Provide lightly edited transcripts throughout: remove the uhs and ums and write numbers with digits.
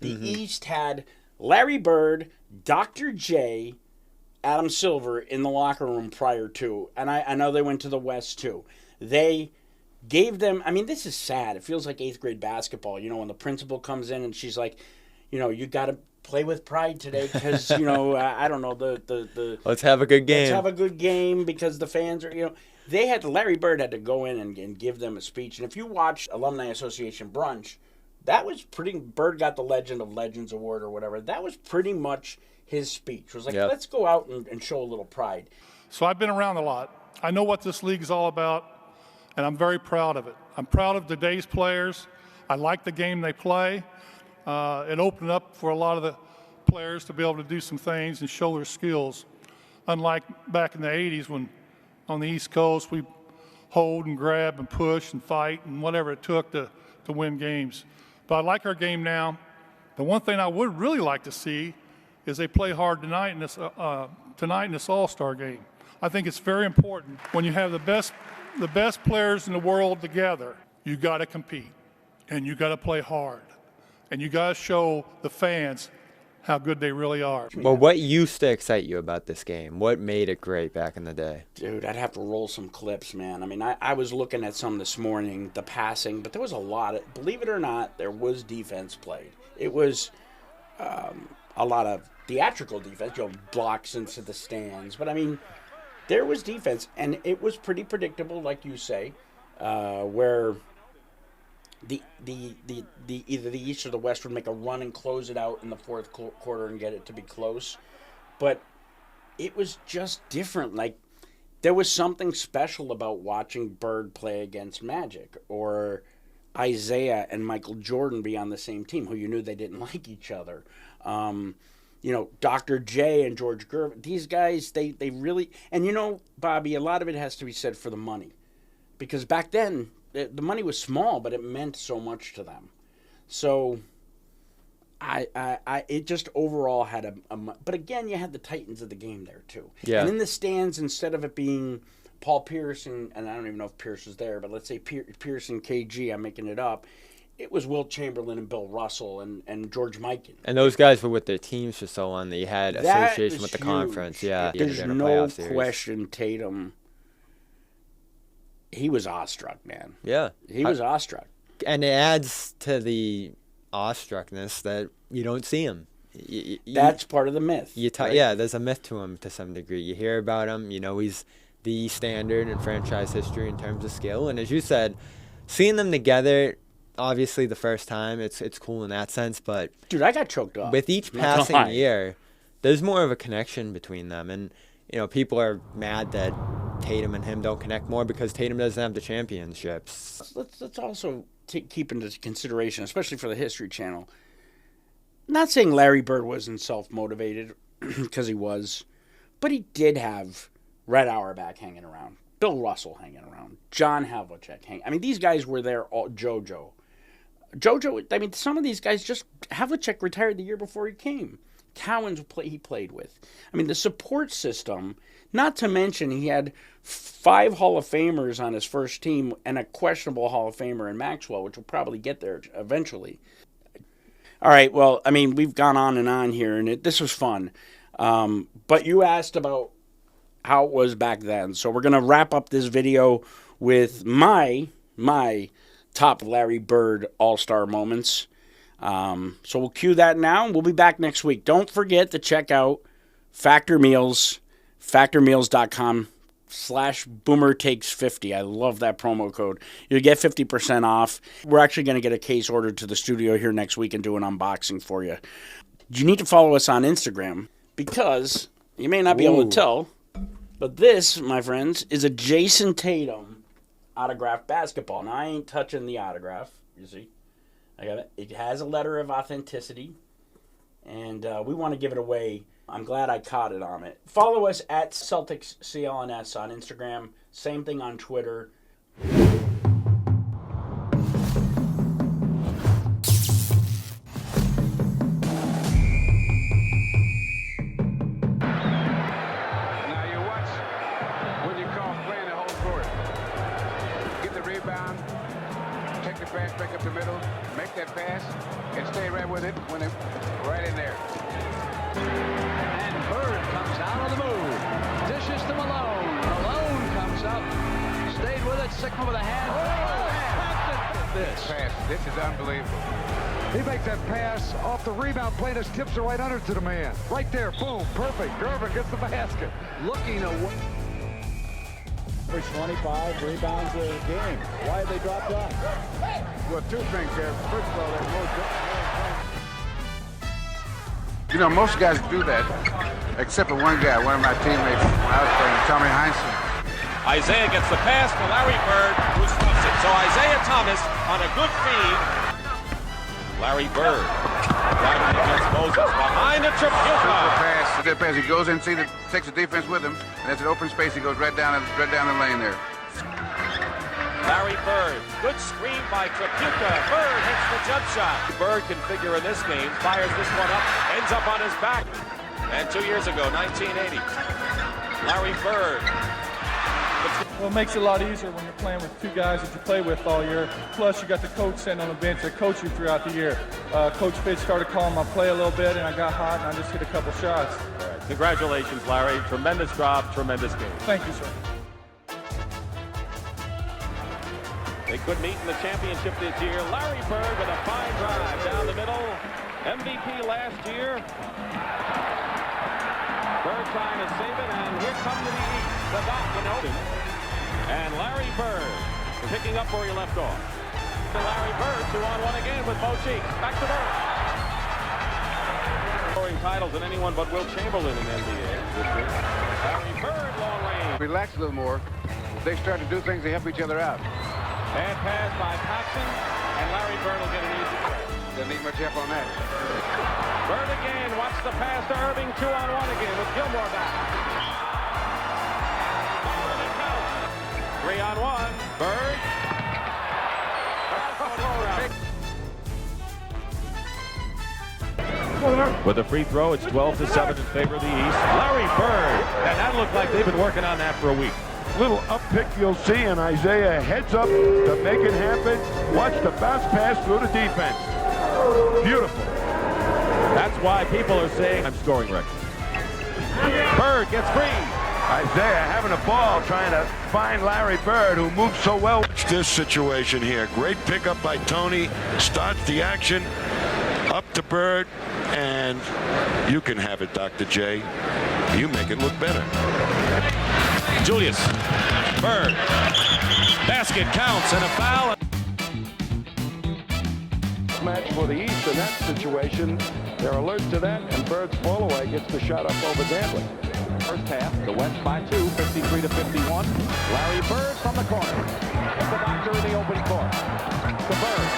The East had Larry Bird, Dr. J, Adam Silver in the locker room prior to, and I know they went to the West too. They gave them, I mean, this is sad. It feels like 8th grade basketball, when the principal comes in and she's like, you got to play with pride today because, I don't know, the let's have a good game. Let's have a good game because the fans are, Larry Bird had to go in and give them a speech. And if you watch Alumni Association Brunch, that was Bird got the Legend of Legends Award or whatever. That was pretty much his speech. It was like, let's go out and show a little pride. So I've been around a lot. I know what this league is all about, and I'm very proud of it. I'm proud of today's players. I like the game they play. It opened up for a lot of the players to be able to do some things and show their skills. Unlike back in the 80s when on the East Coast we hold and grab and push and fight and whatever it took to win games. But I like our game now. The one thing I would really like to see is they play hard tonight in this All-Star game. I think it's very important when you have the best players in the world together. You got to compete and you got to play hard and you got to show the fans how good they really are. Well, what used to excite you about this game? What made it great back in the day? Dude, I'd have to roll some clips, man. I mean, I was looking at some this morning, the passing, but there was a lot of, believe it or not, there was defense played. It was a lot of theatrical defense, blocks into the stands. But, I mean, there was defense, and it was pretty predictable, like you say, where either the East or the West would make a run and close it out in the fourth quarter and get it to be close. But it was just different. Like, there was something special about watching Bird play against Magic or Isaiah and Michael Jordan be on the same team, who you knew they didn't like each other. Dr. J and George Gervin, these guys, they really, and Bobby, a lot of it has to be said for the money. Because back then, the money was small, but it meant so much to them. So, it just overall had but again, you had the titans of the game there too. Yeah. And in the stands, instead of it being Paul Pierce and I don't even know if Pierce was there, but let's say Pierce and KG, I'm making it up. It was Wilt Chamberlain and Bill Russell and George Mikan. And those guys were with their teams for so long that you had association with the conference. Yeah. There's no question Tatum, he was awestruck, man. Yeah. He was awestruck. And it adds to the awestruckness that you don't see him. That's part of the myth. Right? Yeah, there's a myth to him to some degree. You hear about him, he's the standard in franchise history in terms of skill. And as you said, seeing them together, obviously the first time, it's cool in that sense. But dude, I got choked up. With each passing year, there's more of a connection between them. And, people are mad that Tatum and him don't connect more because Tatum doesn't have the championships. Let's also keep into consideration, especially for the History Channel. Not saying Larry Bird wasn't self-motivated, because he was, but he did have Red Auerbach hanging around, Bill Russell hanging around, John Havlicek hanging. I mean, these guys were there. JoJo. I mean, some of these guys Havlicek retired the year before he came. Cowens he played with. I mean, the support system, not to mention he had 5 Hall of Famers on his first team and a questionable Hall of Famer in Maxwell, which will probably get there eventually. All right, well, I mean, we've gone on and on here, and this was fun. But you asked about how it was back then. So we're going to wrap up this video with my top Larry Bird All-Star moments. So we'll cue that now, and we'll be back next week. Don't forget to check out Factor Meals, factormeals.com/boomertakes50. I love that promo code. You'll get 50% off. We're actually going to get a case ordered to the studio here next week and do an unboxing for you. You need to follow us on Instagram because you may not be able to tell, but this, my friends, is a Jayson Tatum autographed basketball. Now, I ain't touching the autograph, you see. I got it. It has a letter of authenticity, and we want to give it away. I'm glad I caught it on it. Follow us at Celtics CLNS on Instagram. Same thing on Twitter. Now you watch when you call playing the whole court. Get the rebound, take the pass back up the middle, make that pass, and stay right with it when they him. Right in there. And Bird comes out on the move. Dishes to Malone. Malone comes up. Stayed with it. Sigma with a hand. This is unbelievable. He makes that pass off the rebound play. Just tips it right under to the man. Right there. Boom. Perfect. Gervin gets the basket. Looking away. Average 25 rebounds a game. Why have they dropped off? Well, two things there. First of all, there's you know, most guys do that, except for one guy, one of my teammates when I was playing, Tommy Heinsohn. Isaiah gets the pass to Larry Bird, who stuffs it. So Isaiah Thomas on a good feed. Larry Bird driving against Moses behind the Good pass. He goes in, takes the defense with him, and there's an open space. He goes right down the lane there. Larry Bird, good screen by Tripucka. Bird hits the jump shot. Bird can figure in this game, fires this one up, ends up on his back. And 2 years ago, 1980, Larry Bird. Well, it makes it a lot easier when you're playing with two guys that you play with all year. Plus, you got the coach sitting on the bench that coach you throughout the year. Coach Fitz started calling my play a little bit, and I got hot, and I just hit a couple shots. All right. Congratulations, Larry. Tremendous job, tremendous game. Thank you, sir. They could meet in the championship this year. Larry Bird with a fine drive down the middle. MVP last year. Bird trying to save it, and here come to the east. The Doc and Odin. And Larry Bird picking up where he left off. To Larry Bird, 2-on-1 again with Mo Cheeks. Back to Bird. Scoring titles than anyone but Will Chamberlain in NBA. Larry Bird, long range. Relax a little more. They start to do things, they help each other out. Bad pass by Paxson, and Larry Bird will get an easy play. Doesn't need much help on that. Bird again, watch the pass to Irving, 2-on-1 again with Gilmore back. 3-on-1, Bird. With a free throw, it's 12-7 in favor of the East. Larry Bird, and that looked like they've been working on that for a week. Little up pick you'll see, and Isaiah heads up to make it happen. Watch the bounce pass through the defense. Beautiful. That's why people are saying I'm scoring record. Bird gets free. Isaiah having a ball, trying to find Larry Bird, who moves so well. This situation here, great pickup by Tony, starts the action, up to Bird, and you can have it, Dr. J. You make it look better. Julius, Bird, basket counts and a foul. Match for the East in that situation. They're alert to that, and Bird's fall away gets the shot up over Dantley. First half, the West by 2, 53-51. Larry Bird from the corner. With the Doctor in the open court. To Bird.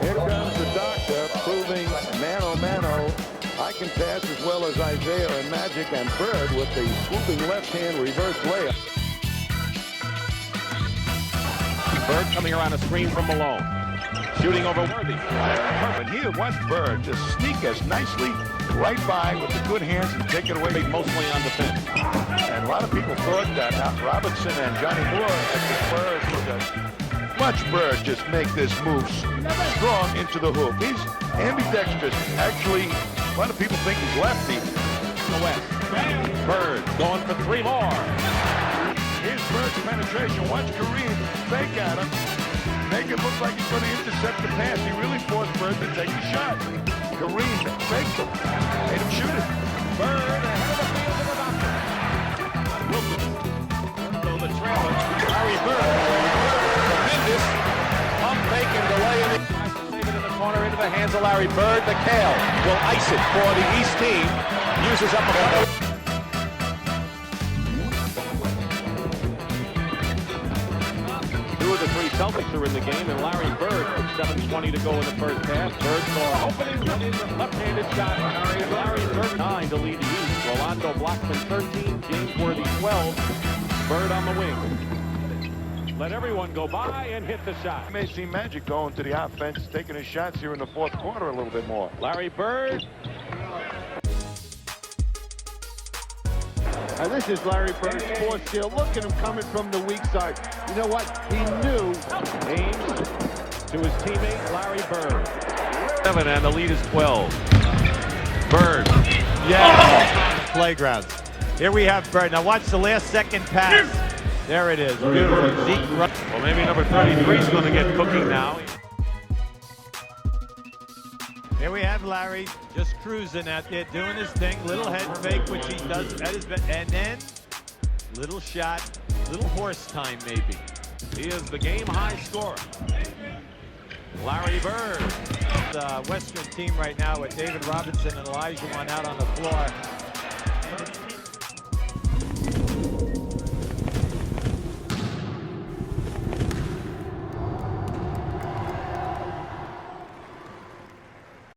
Here comes the Doctor, proving mano-mano. I can pass as well as Isaiah and Magic, and Bird with the swooping left-hand reverse layup. Bird coming around a screen from Malone. Shooting over Worthy. And here watch Bird just sneak us nicely right by with the good hands and take it away. Mostly on defense. And a lot of people thought that Robinson and Johnny Moore at the Spurs would watch Bird just make this move strong into the hoop. He's ambidextrous. Actually, a lot of people think he's lefty. The West. Bird going for 3 more. Here's Bird's penetration. Watch Kareem fake at him. Make it look like he's going to intercept the pass. He really forced Bird to take the shot. Kareem faked him. Made him shoot it. Bird ahead of the field to the Doctor. Wilson. So the trailer. Larry Bird. Tremendous. Pump fake and delay. And tries to save it in the corner into the hands of Larry Bird. The Kale will ice it for the East team. Uses up a 2 of the 3 Celtics are in the game, and Larry Bird with 7:20 to go in the first half. Bird saw opening left-handed shot. Larry Bird 9 to lead the East. Rolando Blackman 13, James Worthy 12. Bird on the wing. Let everyone go by and hit the shot. You may see Magic going to the offense, taking his shots here in the fourth quarter a little bit more. Larry Bird. And this is Larry Bird's fourth steal. Look at him coming from the weak side. You know what? He knew. Ames to his teammate, Larry Bird. 7, and the lead is 12. Bird. Yeah, playground. Here we have Bird. Now watch the last second pass. There it is. Beautiful. Well, maybe number 33 is going to get cooking now. Here we have Larry just cruising out there, doing his thing. Little head fake, which he does at his best. And then, little shot, little horse time maybe. He is the game-high scorer. Larry Bird. The Western team right now with David Robinson and Elijah Wan out on the floor.